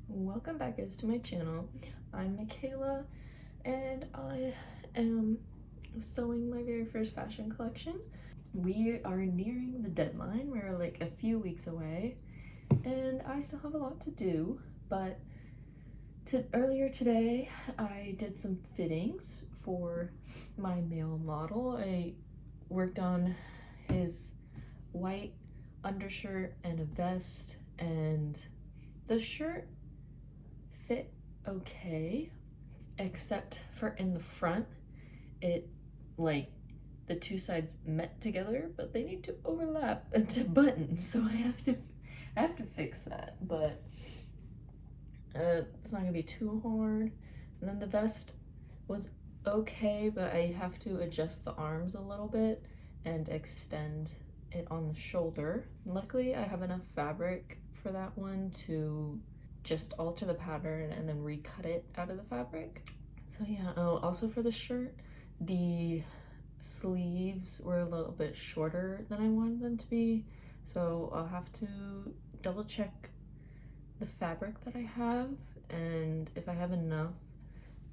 Welcome back guys to my channel. I'm Michaela and I am sewing my very first fashion collection. We are nearing the deadline. We're like a few weeks away and I still have a lot to do, but earlier today I did some fittings for my male model. I worked on his white undershirt and a vest, and the shirt fit okay, except for in the front, it like the two sides met together, but they need to overlap to button, so I have to fix that, but it's not gonna be too hard. And then the vest was okay, but I have to adjust the arms a little bit and extend it on the shoulder. Luckily I have enough fabric for that one to just alter the pattern and then recut it out of the fabric. So yeah, also for the shirt, the sleeves were a little bit shorter than I wanted them to be, so I'll have to double check the fabric that I have, and if I have enough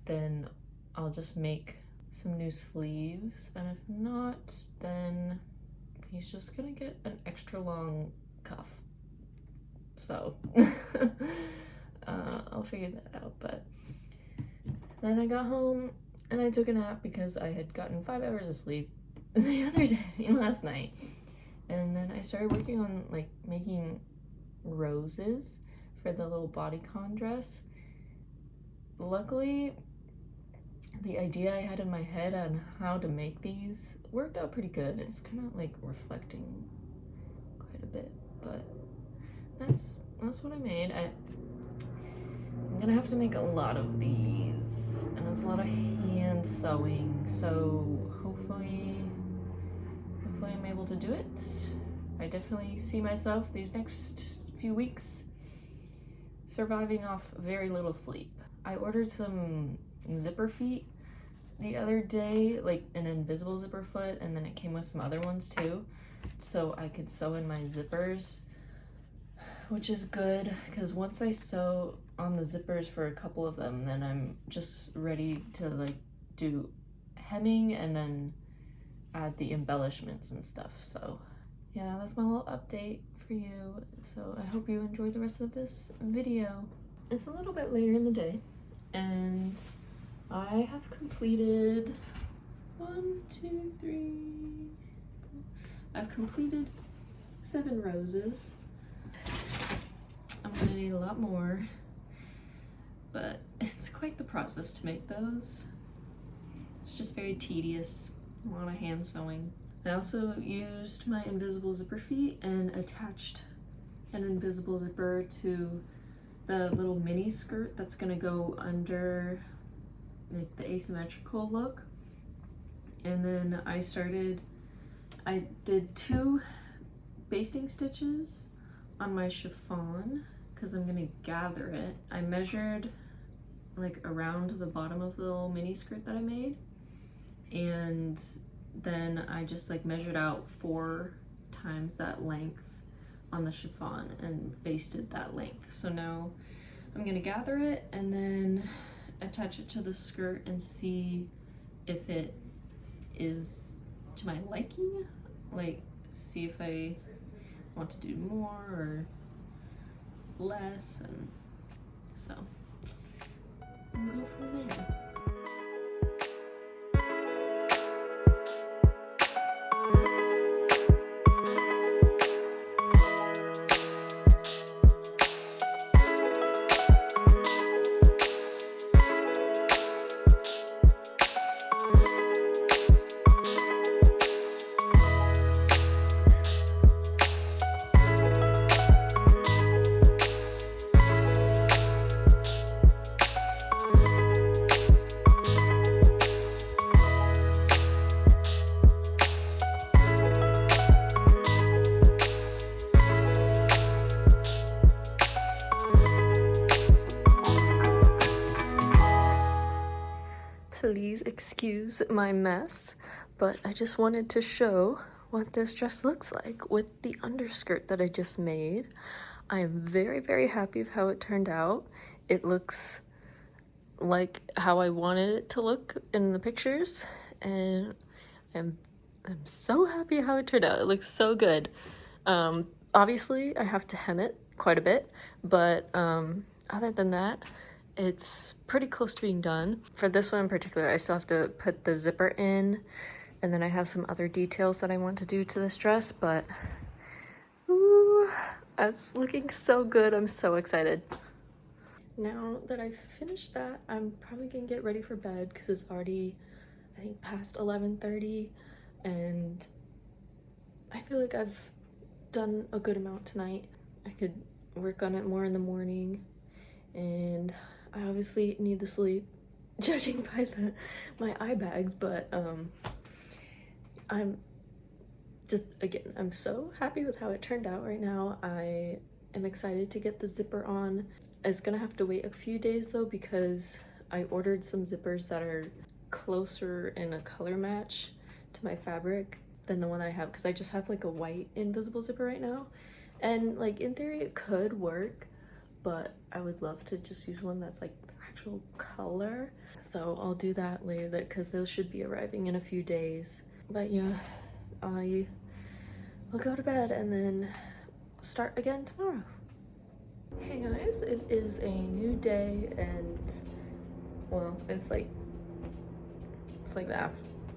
then I'll just make some new sleeves, and if not then he's just gonna get an extra long cuff. So I'll figure that out. But then I got home and I took a nap because I had gotten 5 hours of sleep the other day, last night. And then I started working on like making roses for the little bodycon dress. Luckily, the idea I had in my head on how to make these worked out pretty good. It's kind of like reflecting quite a bit, but that's what I made. I'm gonna have to make a lot of these, and it's a lot of hand sewing, so hopefully I'm able to do it. I definitely see myself these next few weeks surviving off very little sleep. I ordered some zipper feet the other day, like an invisible zipper foot, and then it came with some other ones too, so I could sew in my zippers, which is good because once I sew on the zippers for a couple of them, then I'm just ready to like do hemming and then add the embellishments and stuff. So yeah, that's my little update for you. So I hope you enjoy the rest of this video. It's a little bit later in the day and I have completed I've completed 7 roses. I'm gonna need a lot more, but it's quite the process to make those. It's just very tedious, a lot of hand sewing. I also used my invisible zipper feet and attached an invisible zipper to the little mini skirt that's gonna go under like the asymmetrical look. And then I did 2 basting stitches on my chiffon because I'm gonna gather it. I measured like around the bottom of the little mini skirt that I made, and then I just like measured out 4 times that length on the chiffon and basted that length. So now I'm gonna gather it and then attach it to the skirt and see if it is to my liking, like see if I want to do more or less, and so we'll go from there. Please excuse my mess, but I just wanted to show what this dress looks like with the underskirt that I just made. I am very, very happy with how it turned out. It looks like how I wanted it to look in the pictures, and I'm so happy how it turned out. It looks so good. Obviously I have to hem it quite a bit, but other than that, it's pretty close to being done. For this one in particular, I still have to put the zipper in, and then I have some other details that I want to do to this dress, but ooh, it's looking so good. I'm so excited. Now that I've finished that, I'm probably gonna get ready for bed because it's already, I think, past 11:30, and I feel like I've done a good amount tonight. I could work on it more in the morning, and I obviously need the sleep, judging by my eye bags, but I'm just, again, I'm so happy with how it turned out right now. I am excited to get the zipper on. It's gonna have to wait a few days though, because I ordered some zippers that are closer in a color match to my fabric than the one I have, because I just have like a white invisible zipper right now, and like in theory it could work, but I would love to just use one that's like the actual color. So I'll do that later, because those should be arriving in a few days. But yeah, I will go to bed and then start again tomorrow. Hey guys, it is a new day, and well, it's like the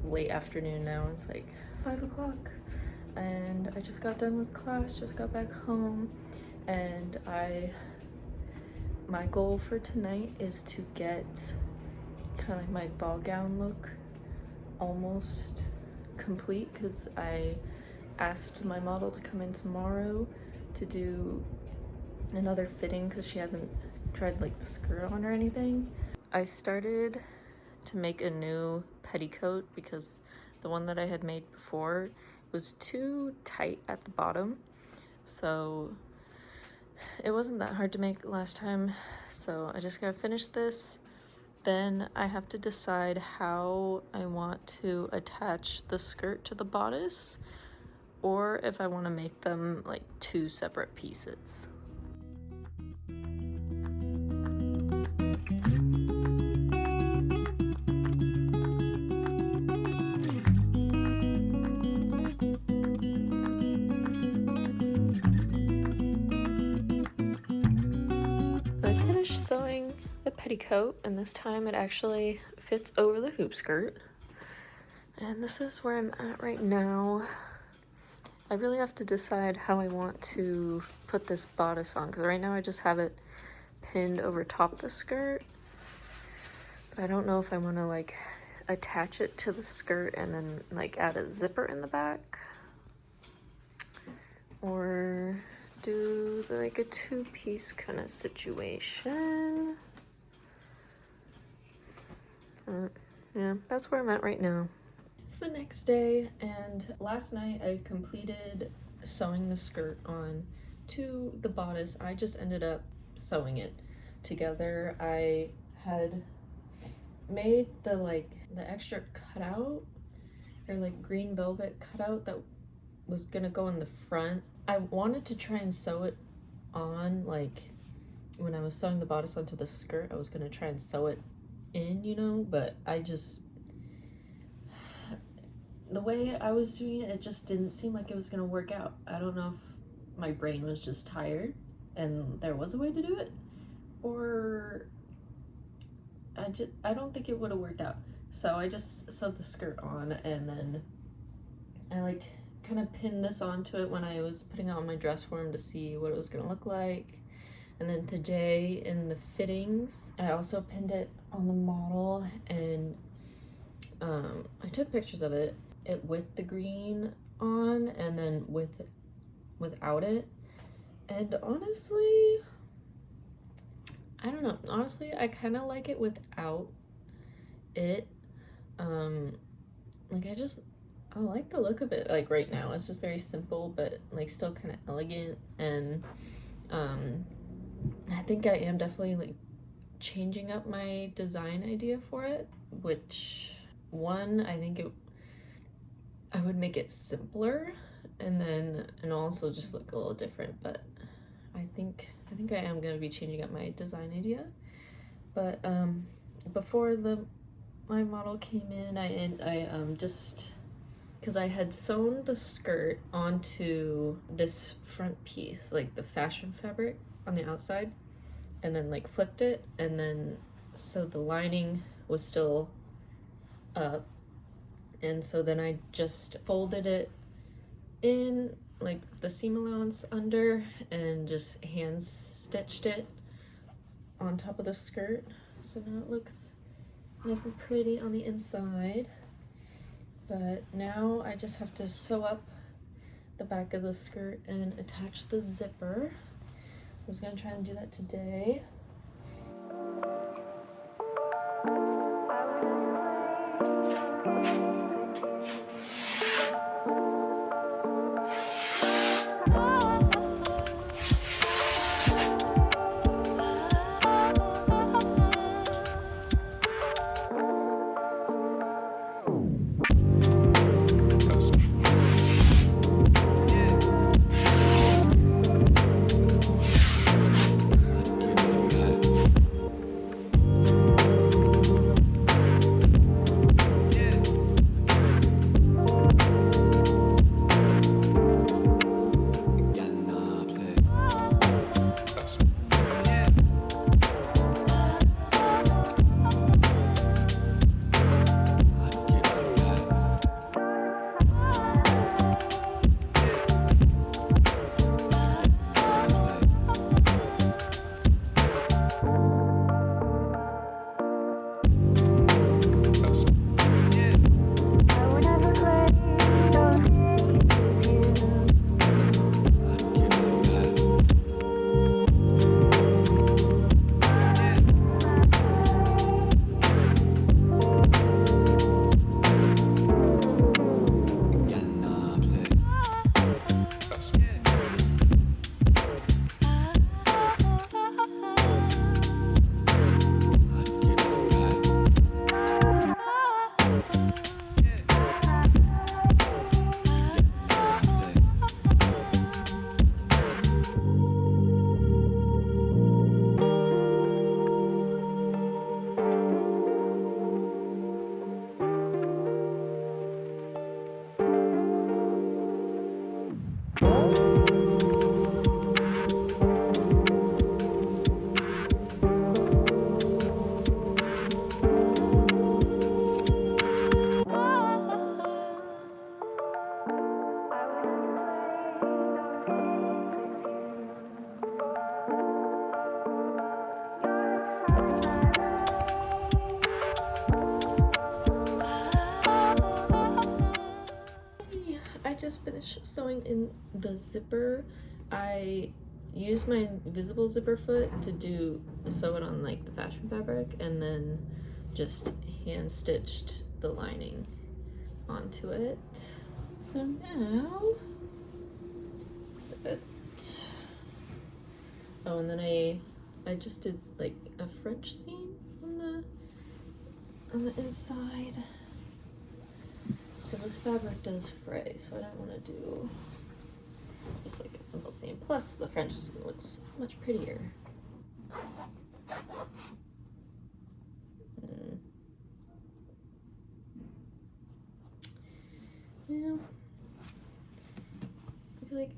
late afternoon now. It's like 5 o'clock, and I just got done with class, just got back home, and my goal for tonight is to get kind of like my ball gown look almost complete, because I asked my model to come in tomorrow to do another fitting because she hasn't tried like the skirt on or anything. I started to make a new petticoat because the one that I had made before was too tight at the bottom, so it wasn't that hard to make last time. So I just gotta finish this, then I have to decide how I want to attach the skirt to the bodice, or if I want to make them like two separate pieces. Sewing the petticoat, and this time it actually fits over the hoop skirt, and this is where I'm at right now. I really have to decide how I want to put this bodice on, because right now I just have it pinned over top the skirt, but I don't know if I want to like attach it to the skirt and then like add a zipper in the back, or do like a two-piece kind of situation. Yeah, that's where I'm at right now. It's the next day, and last night I completed sewing the skirt on to the bodice. I just ended up sewing it together. I had made the extra cutout, or like green velvet cutout that was gonna go in the front. I wanted to try and sew it on, like when I was sewing the bodice onto the skirt, I was gonna try and sew it in, you know, but the way I was doing it, it just didn't seem like it was gonna work out. I don't know if my brain was just tired and there was a way to do it, or I don't think it would have worked out. So I just sewed the skirt on, and then I like kind of pinned this onto it when I was putting on my dress form to see what it was gonna look like. And then today in the fittings, I also pinned it on the model, and I took pictures of it with the green on and then without it. And honestly, I don't know. Honestly, I kind of like it without it. Like I like the look of it. Like right now, it's just very simple, but like still kind of elegant. And I think I am definitely like changing up my design idea for it, which one, I think I would make it simpler, and also just look a little different, but I think I am gonna be changing up my design idea. But before my model came in, I just, because I had sewn the skirt onto this front piece, like the fashion fabric on the outside, and then like flipped it, and then so the lining was still up, and so then I just folded it in like the seam allowance under and just hand stitched it on top of the skirt. So now it looks nice and pretty on the inside. But now I just have to sew up the back of the skirt and attach the zipper. So I was gonna try and do that today. I just finished sewing in the zipper. I used my invisible zipper foot to sew it on like the fashion fabric, and then just hand stitched the lining onto it. So now, oh, and then I just did like a French seam on the inside, because this fabric does fray, so I don't want to do just like a simple seam. Plus the French seam looks much prettier. Yeah, I feel like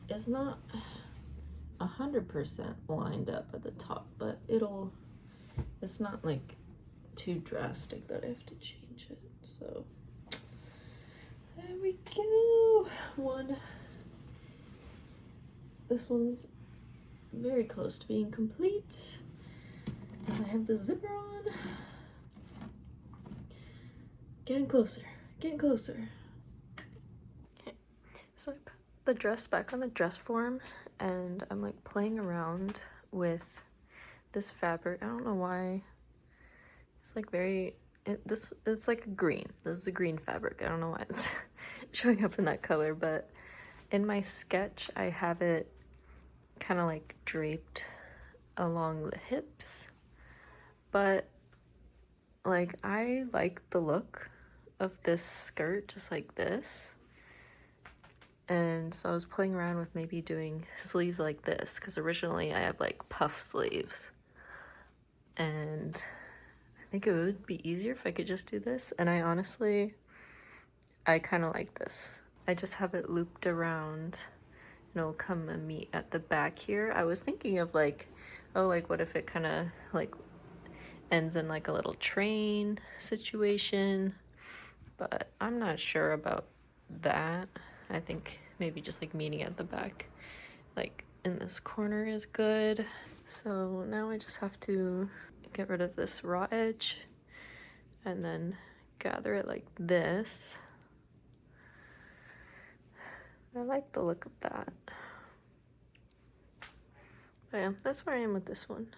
it's not 100% lined up at the top, but it's not like too drastic that I have to change it. So there we go. This one's very close to being complete. And I have the zipper on. Getting closer. Okay, so I put the dress back on the dress form, and I'm like playing around with this fabric. I don't know why. It's like it's like a green. This is a green fabric. I don't know why it's showing up in that color, but in my sketch I have it kind of like draped along the hips. But like I like the look of this skirt just like this. And so I was playing around with maybe doing sleeves like this, because originally I have like puff sleeves. And I think it would be easier if I could just do this. And I kind of like this. I just have it looped around and it'll come and meet at the back here. I was thinking of like, oh, like what if it kind of like ends in like a little train situation, but I'm not sure about that. I think maybe just like meeting at the back, like in this corner is good. So now I just have to get rid of this raw edge and then gather it like this. I like the look of that. But yeah, that's where I am with this one.